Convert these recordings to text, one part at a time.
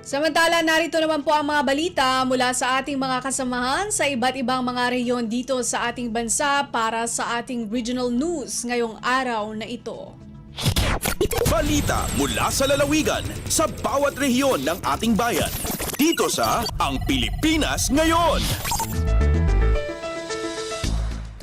Samantala, narito naman po ang mga balita mula sa ating mga kasamahan sa iba't ibang mga rehiyon dito sa ating bansa para sa ating regional news ngayong araw na ito. Balita mula sa lalawigan sa bawat rehiyon ng ating bayan. Dito sa Ang Pilipinas Ngayon.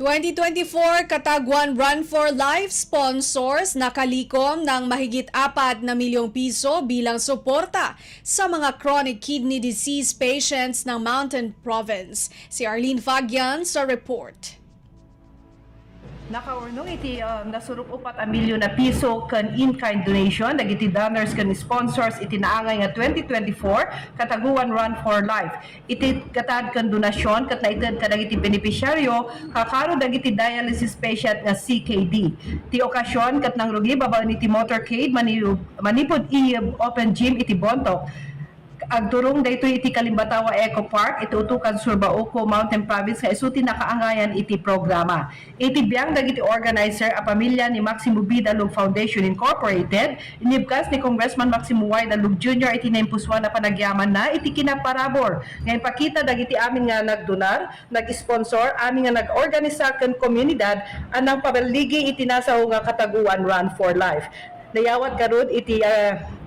2024 Katagwan Run for Life sponsors nakalikom ng mahigit 4 na milyong piso bilang suporta sa mga chronic kidney disease patients ng Mountain Province. Si Arlene Fagian sa report. Nakaurnong iti nasurok 4 milyon na piso kan in-kind donation dagiti donors kan sponsors iti naangay nga 2024 Kataguan Run for Life. Iti katad kan donasyon kat naitad kadagiti beneficiaryo kakaro dagiti dialysis patient nga CKD. Ti okasyon kat nang rugi babaw iti motorcade manipod open gym iti Bontok. Agturong dayto iti Kalimbatawa Eco Park itutukan Surbaoko Mountain Province nga isuti nakaangayan iti programa. Iti biyang dagiti organizer a pamilya ni Maximo B. Dalug Foundation Incorporated, inibkas ni Congressman Maximo Y. Dalug Jr. iti naimpuswan na panagyaman na iti kinaparabor. Ngayon pakita dagiti amin nga nagdonar, nag-sponsor, amin nga nag-organisa kan komunidad anang pabaligi iti nasaw nga Kataguan Run for Life. Dayawat karud iti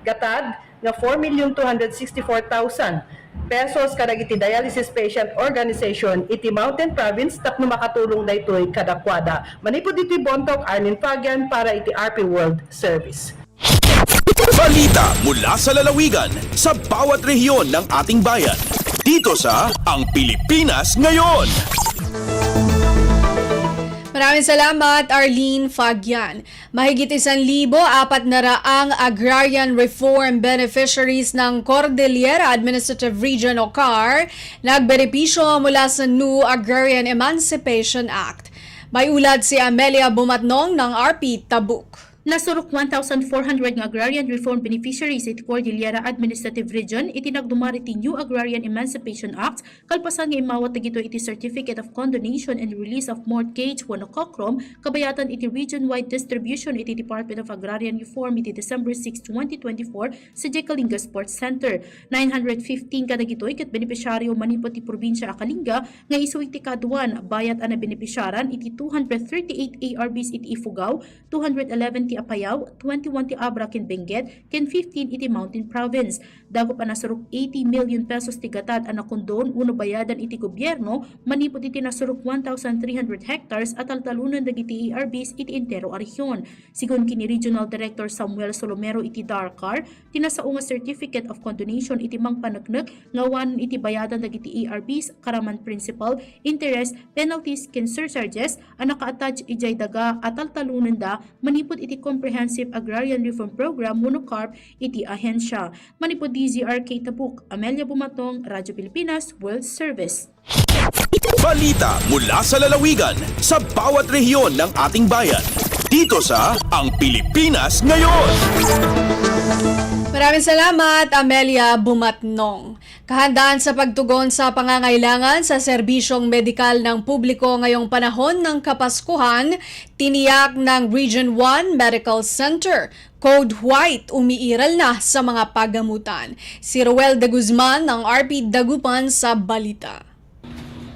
gatad nga 4,264,000 pesos kadagiti dialysis patient organization iti Mountain Province tapno makatulong daytoy kadakwada. Manipod iti Bontok, Arlene Fagian para iti RP World Service. Balita mula sa lalawigan sa bawat rehiyon ng ating bayan. Dito sa Ang Pilipinas Ngayon. Maraming salamat, Arlene Fagian. Mahigit 1,400 agrarian reform beneficiaries ng Cordillera Administrative Region o CAR nagbenepisyo mula sa New Agrarian Emancipation Act. May ulat si Amelia Bumatnong ng RP Tabuk. Nasurok 1,400 nga agrarian reform beneficiaries iti Cordillera Administrative Region iti nagdumar iti New Agrarian Emancipation Act kalpasan nga imawat dagito iti Certificate of Condonation and Release of Mortgage wenno COCROM kabayatan iti region-wide distribution iti Department of Agrarian Reform iti December 6, 2024 sa Jekalinga Sports Center. 915 kadagitoy ket benepisyaryo manipot ti probinsya Akalinga nga isu iti kaduan bayat ana benepisyaran iti 238 ARBs iti Ifugao, 211 ti Apayao, 21 ti Abra ken Benguet, ken 15 iti Mountain Province. Dagop ang nasurok 80 million pesos ti gatad ang nakondon uno bayadan iti gobyerno manipod iti nasurok 1,300 hectares at taltalunan dagiti ARBs iti entero a rehiyon. Sigon kini Regional Director Samuel Solomero iti DARCAR, tinasao nga Certificate of Condonation iti mangpanagnek ngawan iti bayadan dagiti ARBs karaman principal, interest, penalties ken surcharges ang naka-attach ijay daga at taltalunan da manipod iti Comprehensive Agrarian Reform Program MONOCARP iti ahensya. Manipod DZRK Tabuk, Amelia Bumatong, Radyo Pilipinas, World Service. Balita mula sa lalawigan sa bawat rehiyon ng ating bayan. Dito sa Ang Pilipinas Ngayon. Maraming salamat, Amelia Bumatnong. Kahandaan sa pagtugon sa pangangailangan sa serbisyong medikal ng publiko ngayong panahon ng Kapaskuhan, tiniyak ng Region 1 Medical Center. Code White umiiral na sa mga pagamutan. Si Roel de Guzman ng RP Dagupan sa Balita.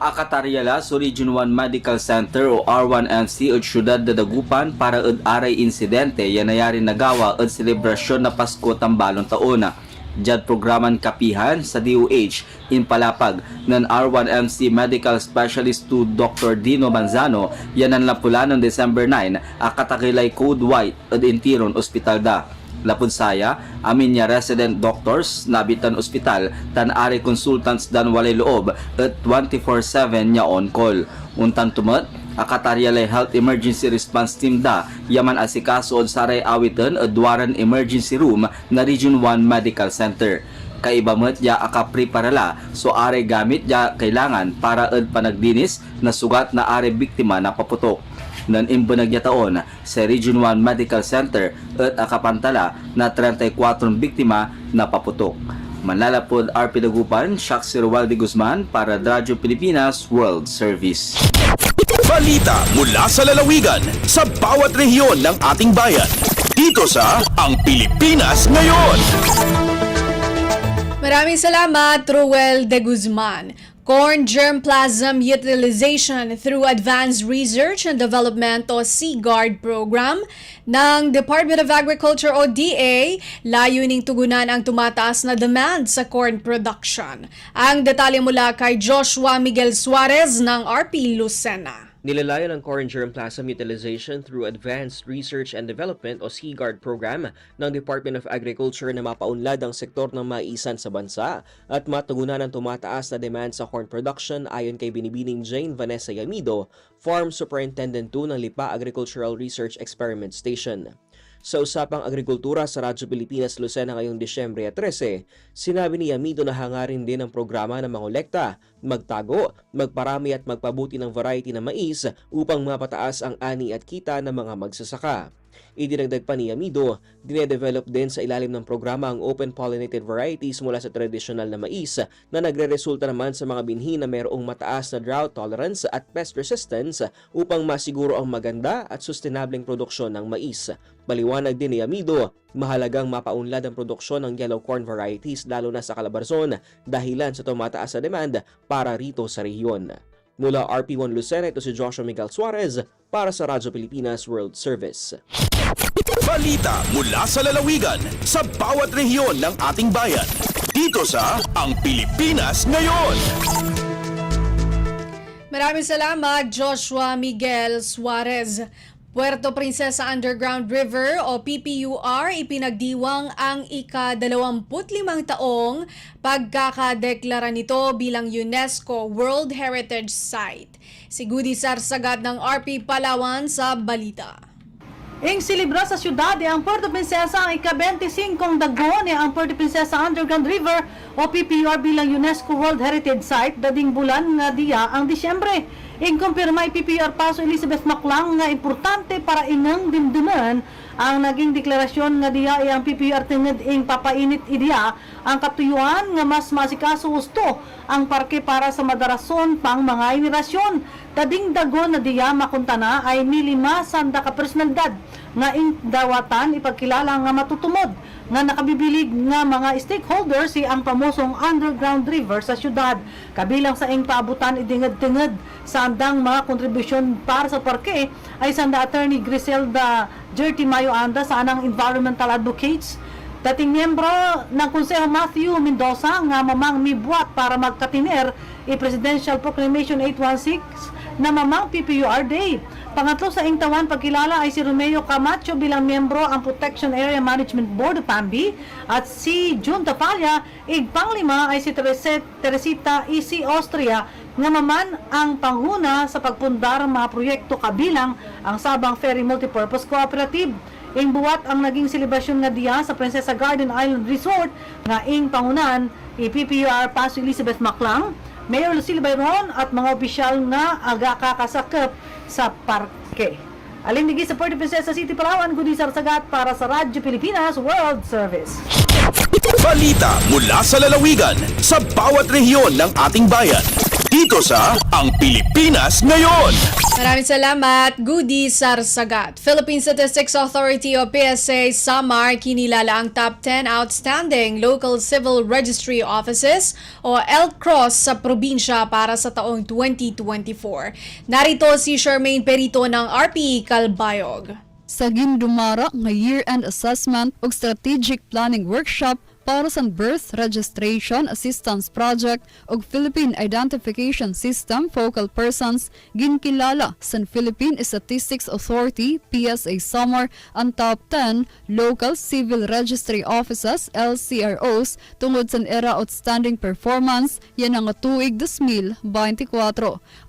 Akatariala sa Region 1 Medical Center o R1MC at Syudad de Dagupan para ad aray insidente yanayari nagawa at selebrasyon na Pasko tambalong taona. Jad programan kapihan sa DOH in palapag ng R1MC Medical Specialist 2 Dr. Dino Manzano yanan lapula ng December 9 akatakilay Code White at Intiron Hospital da. Lapud saya, amin niya resident doctors nabitan ospital tan-ari consultants dan walay loob at 24/7 niya on call. Untan tumat, akataryalay health emergency response team da yaman asikaso od saray awitan at duwaran emergency room na Region 1 Medical Center. Kaibamet ya akapreparala so are gamit ya kailangan para ad panagdinis na sugat na are biktima na paputok. Nan imbanagya taon sa Region 1 Medical Center at akapantala na 34 biktima na paputok. Manlalapod RP Dagupan, Shak Sir Roel de Guzman para Radyo Pilipinas World Service. Balita mula sa lalawigan sa bawat rehiyon ng ating bayan. Dito sa Ang Pilipinas Ngayon. Maraming salamat, Ruel de Guzman. Corn germplasm utilization through Advanced Research and Development o SEAGUARD program ng Department of Agriculture o DA, layuning tugunan ang tumataas na demand sa corn production. Ang detalye mula kay Joshua Miguel Suarez ng RP Lucena. Nilalayan ang corn germplasm utilization through Advanced Research and Development o SEAGUARD program ng Department of Agriculture na mapaunlad ang sektor ng maisan sa bansa at matugunan ang tumataas na demand sa corn production ayon kay Binibining Jane Vanessa Yamido, Farm Superintendent 2 ng Lipa Agricultural Research Experiment Station. Sa usapang agrikultura sa Radyo Pilipinas Lucena ngayong Disyembre 13, sinabi ni Yamido na hangarin din ang programa na mangolekta, magtago, magparami at magpabuti ng variety ng mais upang mapataas ang ani at kita ng mga magsasaka. Idinagdag pa ni Yamido, dinedevelop din sa ilalim ng programa ang open-pollinated varieties mula sa tradisyonal na mais na nagre-resulta naman sa mga binhi na mayroong mataas na drought tolerance at pest resistance upang masiguro ang maganda at sustainableng produksyon ng mais. Baliwanag din ni Yamido, mahalagang mapaunlad ang produksyon ng yellow corn varieties lalo na sa Calabarzon dahilan sa tumataas na demand para rito sa rehiyon. Mula RP1 Lucena, ito si Joshua Miguel Suarez para sa Radyo Pilipinas World Service. Balita mula sa lalawigan sa bawat rehiyon ng ating bayan. Dito sa Ang Pilipinas Ngayon. Maraming salamat, Joshua Miguel Suarez. Puerto Princesa Underground River o PPUR ipinagdiwang ang ika-25 taong pagkakadeklara nito bilang UNESCO World Heritage Site. Si Gudi Sarsagat ng RP Palawan sa balita. Ing silibra sa syudad ang Puerto Princesa ang ika-25 dagon ang Puerto Princesa Underground River o PPUR bilang UNESCO World Heritage Site dading bulan nga diya ang Disyembre. Ing kumpirma PPUR Paso Elizabeth Maclang nga importante para inang dimduman ang naging deklarasyon nga diya ang PPUR tinged ing papainit idiya ang katuyuan nga mas masikaso gusto ang parke para sa madarason pang mga henerasyon. Dading dagon na diya makuntana ay nilimasan da ka personalidad nga ing dawatan ipagkilala nga matutumod nga nakabibilig nga mga stakeholders si ang pamosong underground river sa syudad. Kabilang sa ing paabutan idingad-tingad sa andang mga kontribusyon para sa parke ay sanda Attorney Griselda Jerty Mayo Anda sa anang environmental advocates. Dating miyembro ng Konseho Matthew Mendoza nga mamang mibuat para magkatiner i-Presidential Proclamation 816 na mamang PPUR Day. Pangatlo sa ingtawan pagkilala ay si Romeo Camacho bilang miyembro ang Protection Area Management Board of PAMBI at si June Tapalla. Panglima ay si Teresita E.C. Austria nga maman ang panghuna sa pagpundar mga proyekto kabilang ang Sabang Ferry Multipurpose Cooperative. Ing buwat ang naging selebrasyon nga diya sa Princesa Garden Island Resort nga ing pangunan PPUR Paso Elizabeth Maclang, Mayor Lucille Bayron at mga opisyal nga aga kakasakop sa parke. Alindigis sa Puerto Princesa City, Palawan, Gudi Sarsagat para sa Radyo Pilipinas World Service. Balita mula sa lalawigan sa bawat rehiyon ng ating bayan. Dito sa Ang Pilipinas Ngayon. Maraming salamat, Gudi Sarsagat. Philippine Statistics Authority o PSA Samar kinilala ang top 10 outstanding local civil registry offices o LCROS sa probinsya para sa taong 2024. Narito si Charmaine Perito ng RPE Calbayog. Sa gindumara nga year-end assessment ug strategic planning workshop para sa Birth Registration Assistance Project ug Philippine Identification System focal persons ginkilala sa Philippine Statistics Authority PSA Samar ang top 10 local civil registry offices LCROs tungod sa era outstanding performance yan ang tuig 2024.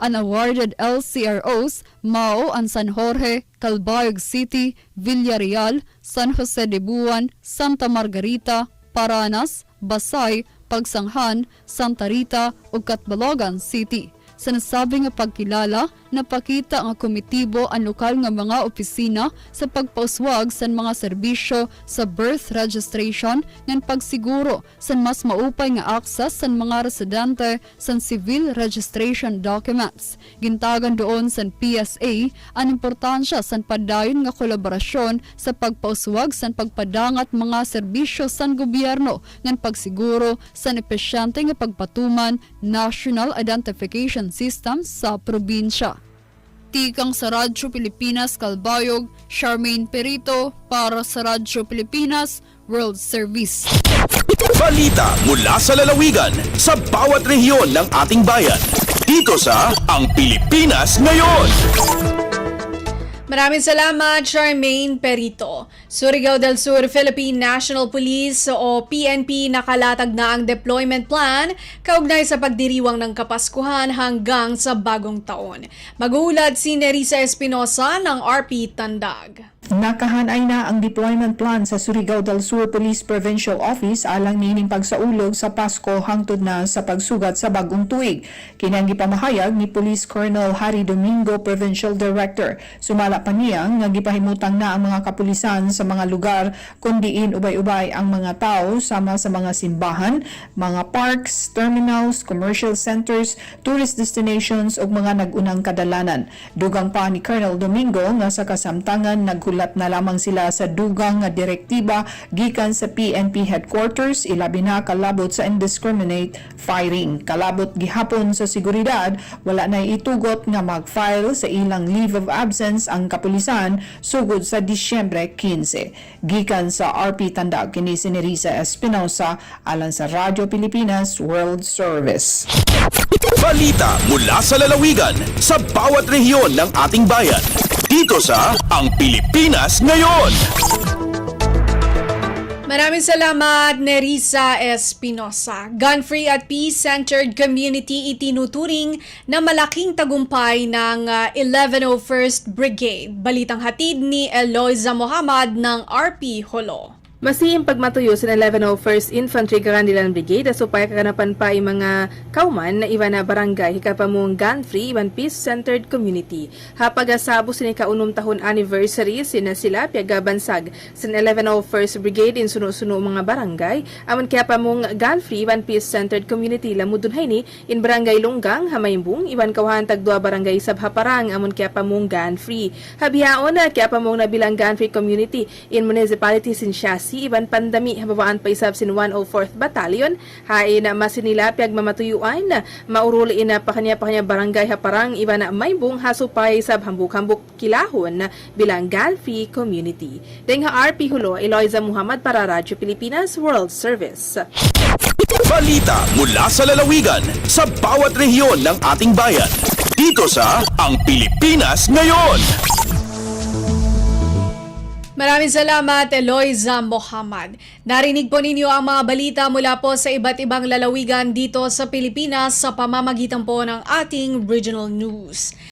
Ang awarded LCROs mao ang San Jorge, Calbayog City, Villarreal, San Jose de Buan, Santa Margarita, Paranas, Basay, Pagsanghan, Santa Rita ug Catbalogan City. Sa nasabing nga pagkilala, napakita nga komitibo ang lokal nga mga opisina sa pagpauswag sa mga serbisyo sa birth registration ngan pagsiguro sa mas maupay nga access sa mga residente sa civil registration documents. Gintagan doon sa PSA ang importansya sa padayon nga kolaborasyon sa pagpauswag sa pagpadangat mga serbisyo sa gobyerno ngan pagsiguro sa epesyente nga pagpatuman National Identification System sa probinsya. Tikang sa Radyo Pilipinas Calbayog, Charmaine Perito para sa Radyo Pilipinas World Service. Balita mula sa lalawigan sa bawat rehiyon ng ating bayan. Dito sa Ang Pilipinas Ngayon. Maraming salamat, Charmaine Perito. Surigao del Sur Philippine National Police o PNP nakalatag na ang deployment plan kaugnay sa pagdiriwang ng Kapaskuhan hanggang sa bagong taon. Mag-uulad si Nerissa Espinosa ng RP Tandag. Nakahanay na ang deployment plan sa Surigao del Sur Police Provincial Office alang nining pagsaulog sa Pasko hangtod na sa pagsugat sa bagong tuig. Kinang gipamahayag ni Police Colonel Harry Domingo, Provincial Director. Sumala pa niya nga gipahimutang na ang mga kapulisan sa mga lugar kundiin ubay-ubay ang mga tao sama sa mga simbahan, mga parks, terminals, commercial centers, tourist destinations ug mga nag-unang kadalanan. Dugang pa ni Colonel Domingo nga sa kasamtangan naghulat na lamang sila sa dugang nga direktiba gikan sa PNP headquarters ilabi na kalabot sa indiscriminate firing. Kalabot gihapon sa seguridad, wala na itugot nga mag-file sa ilang leave of absence ang kapulisan sugod sa Disyembre 15. Gikan sa RP Tandag, kini si Nerissa Espinosa alang sa Radyo Pilipinas World Service. Balita mula sa lalawigan sa bawat rehiyon ng ating bayan. Dito sa Ang Pilipinas Ngayon. Maraming salamat, Nerissa Espinosa. Gun-free at peace-centered community itinuturing na malaking tagumpay ng 1101st Brigade. Balitang hatid ni Eloisa Mohamad ng RP Holo. Masihing pagmatuyo sa 1101st Infantry Garandilan Brigade asupay kakanapan pa ang mga kauman na iba na barangay hikapamong gun-free iban peace-centered community. Hapag asabo sini kaunong tahon anniversary sila piagabansag sa 1101st Brigade in suno-suno mga barangay amon kaya pamong gun-free iban peace-centered community lamudun ni in barangay Longgang, Hamaymbung, iban kawahan tagdua barangay Sabhaparang amon kaya pamong gun-free. Habihaon na kaya pamong nabilang gun-free community in municipality Sinsiasi iban pandami hababaan pa isab sin 104th Battalion hain na masinila piag mamatuyuan na mauruli na pakanya barangay Haparang iban na Maybong hasupay sab hambuk-hambuk kilahon na bilang gun-free community. Dengha RP Hulo, Eloisa Muhammad para Radyo Pilipinas World Service. Balita mula sa lalawigan sa bawat rehiyon ng ating bayan. Dito sa Ang Pilipinas Ngayon. Maraming salamat, Eloisa Mohamad. Narinig po ninyo ang mga balita mula po sa iba't ibang lalawigan dito sa Pilipinas sa pamamagitan po ng ating regional news.